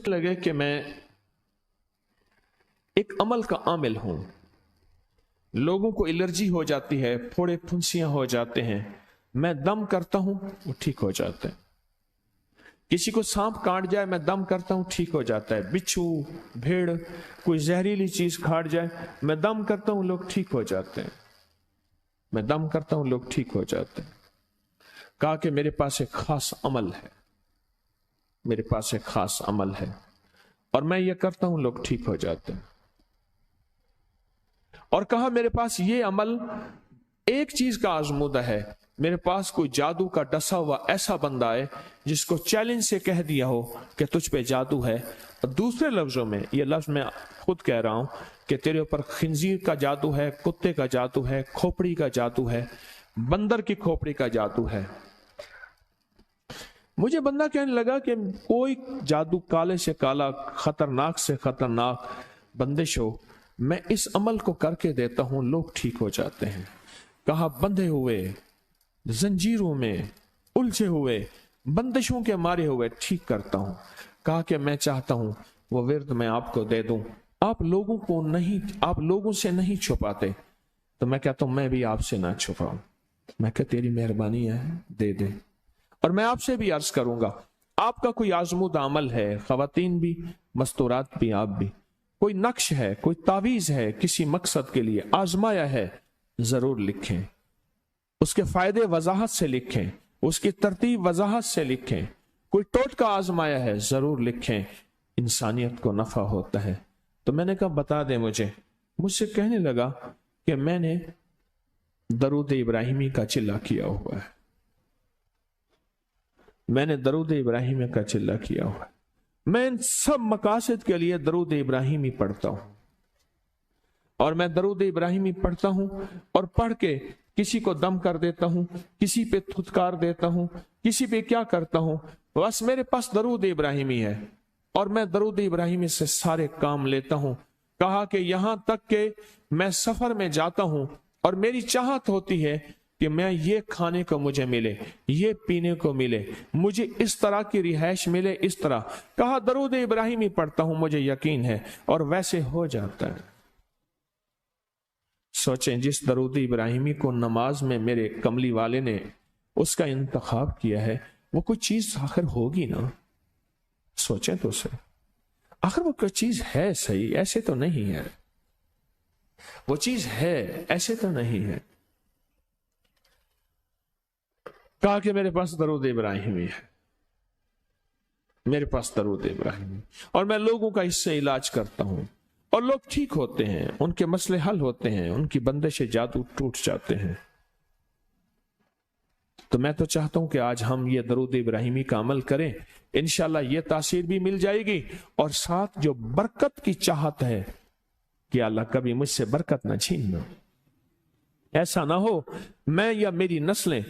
لگے کہ میں ایک عمل کا عامل ہوں، لوگوں کو الرجی ہو جاتی ہے، پھوڑے پھنسیاں ہو جاتے ہیں، میں دم کرتا ہوں وہ ٹھیک ہو جاتے ہیں، کسی کو سانپ کاٹ جائے میں دم کرتا ہوں ٹھیک ہو جاتا ہے، بچھو بھیڑ کوئی زہریلی چیز کاٹ جائے میں دم کرتا ہوں لوگ ٹھیک ہو جاتے ہیں، میں دم کرتا ہوں لوگ ٹھیک ہو جاتے ہیں۔ کہا کہ میرے پاس ایک خاص عمل ہے، میرے پاس ایک خاص عمل ہے اور میں یہ کرتا ہوں لوگ ٹھیک ہو جاتے ہیں، اور کہا میرے پاس یہ عمل ایک چیز کا آزمودہ ہے، میرے پاس کوئی جادو کا ڈسا ہوا ایسا بندہ ہے جس کو چیلنج سے کہہ دیا ہو کہ تجھ پہ جادو ہے، اور دوسرے لفظوں میں یہ لفظ میں خود کہہ رہا ہوں کہ تیرے اوپر خنزیر کا جادو ہے، کتے کا جادو ہے، کھوپڑی کا جادو ہے، بندر کی کھوپڑی کا جادو ہے۔ مجھے بندہ کہنے لگا کہ کوئی جادو کالے سے کالا، خطرناک سے خطرناک بندش ہو، میں اس عمل کو کر کے دیتا ہوں لوگ ٹھیک ہو جاتے ہیں۔ کہا بندھے ہوئے، زنجیروں میں الجھے ہوئے، بندشوں کے مارے ہوئے ٹھیک کرتا ہوں۔ کہا کہ میں چاہتا ہوں وہ ورد میں آپ کو دے دوں، آپ لوگوں سے نہیں چھپاتے، تو میں کہتا ہوں میں بھی آپ سے نہ چھپاؤں، میں کہ تیری مہربانی ہے دے دے۔ اور میں آپ سے بھی عرض کروں گا، آپ کا کوئی آزمودہ عمل ہے، خواتین بھی مستورات بھی آپ بھی، کوئی نقش ہے، کوئی تعویذ ہے، کسی مقصد کے لیے آزمایا ہے، ضرور لکھیں، اس کے فائدے وضاحت سے لکھیں، اس کی ترتیب وضاحت سے لکھیں، کوئی ٹوٹکا آزمایا ہے ضرور لکھیں، انسانیت کو نفع ہوتا ہے۔ تو میں نے کہا بتا دیں مجھ سے کہنے لگا کہ میں نے درود ابراہیمی کا چلہ کیا ہوا ہے، میں نے درود ابراہیمی کا چلہ کیا ہوا ہے، میں ان سب مقاصد کے لیے درود ابراہیمی پڑھتا ہوں، اور میں درود ابراہیمی پڑھتا ہوں اور پڑھ کے کسی کو دم کر دیتا ہوں، کسی پہ تھتکار دیتا ہوں، کسی پہ کیا کرتا ہوں، بس میرے پاس درود ابراہیمی ہے اور میں درود ابراہیمی سے سارے کام لیتا ہوں۔ کہا کہ یہاں تک کہ میں سفر میں جاتا ہوں اور میری چاہت ہوتی ہے کہ میں یہ کھانے کو مجھے ملے، یہ پینے کو ملے، مجھے اس طرح کی رہائش ملے، اس طرح، کہا درود ابراہیمی پڑھتا ہوں مجھے یقین ہے اور ویسے ہو جاتا ہے۔ سوچیں جس درود ابراہیمی کو نماز میں میرے کملی والے نے اس کا انتخاب کیا ہے، وہ کوئی چیز آخر ہوگی نا، سوچیں تو صحیح، آخر وہ کوئی چیز ہے صحیح، ایسے تو نہیں ہے، وہ چیز ہے ایسے تو نہیں ہے۔ کہا کہ میرے پاس درود ابراہیمی ہے، میرے پاس درود ابراہیمی، اور میں لوگوں کا اس سے علاج کرتا ہوں اور لوگ ٹھیک ہوتے ہیں، ان کے مسئلے حل ہوتے ہیں، ان کی بندش جادو ٹوٹ جاتے ہیں۔ تو میں تو چاہتا ہوں کہ آج ہم یہ درود ابراہیمی کا عمل کریں، انشاءاللہ یہ تاثیر بھی مل جائے گی، اور ساتھ جو برکت کی چاہت ہے کہ اللہ کبھی مجھ سے برکت نہ چھیننا، ایسا نہ ہو میں یا میری نسلیں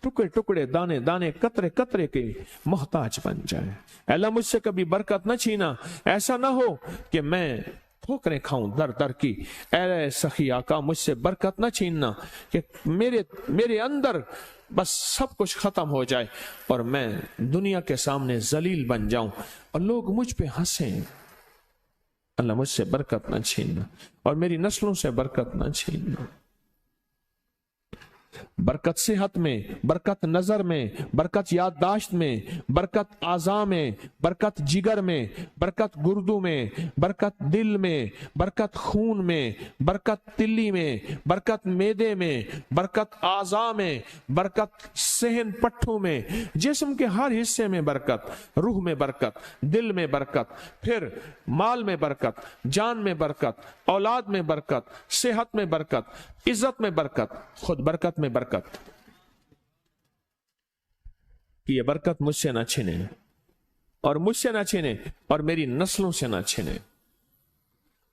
ٹکڑے ٹکڑے، دانے دانے، قطرے قطرے کے محتاج بن جائیں۔ اللہ مجھ سے کبھی برکت نہ چھینا، ایسا نہ ہو کہ میں ٹھوکریں کھاؤں در در کی، اے سخی آقا مجھ سے برکت نہ چھیننا کہ میرے اندر بس سب کچھ ختم ہو جائے اور میں دنیا کے سامنے ذلیل بن جاؤں اور لوگ مجھ پہ ہنسیں۔ اللہ مجھ سے برکت نہ چھیننا اور میری نسلوں سے برکت نہ چھیننا۔ برکت صحت میں، برکت نظر میں، برکت یادداشت میں، برکت اعضاء میں، برکت جگر میں، برکت گردوں میں، برکت دل میں، برکت خون میں، برکت تلی میں، برکت معدے میں، برکت اعضاء میں، برکت صحن پٹھوں میں، جسم کے ہر حصے میں برکت، روح میں برکت، دل میں برکت، پھر مال میں برکت، جان میں برکت، اولاد میں برکت، صحت میں برکت، عزت میں برکت، خود برکت میں برکت، کہ یہ برکت مجھ سے نہ چھنے اور مجھ سے نہ چھنے اور میری نسلوں سے نہ چھنے،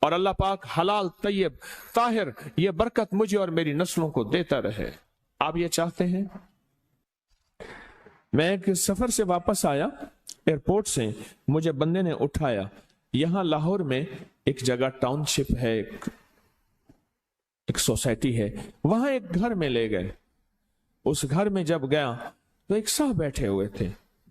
اور اللہ پاک حلال طیب طاہر یہ برکت مجھے اور میری نسلوں کو دیتا رہے۔ آپ یہ چاہتے ہیں؟ میں ایک سفر سے واپس آیا، ایئرپورٹ سے مجھے بندے نے اٹھایا، یہاں لاہور میں ایک جگہ ٹاؤن شپ ہے، ایک سوسائٹی ہے، وہاں ایک گھر میں لے گئے۔ اس گھر میں جب گیا تو ایک صاحب بیٹھے ہوئے تھے،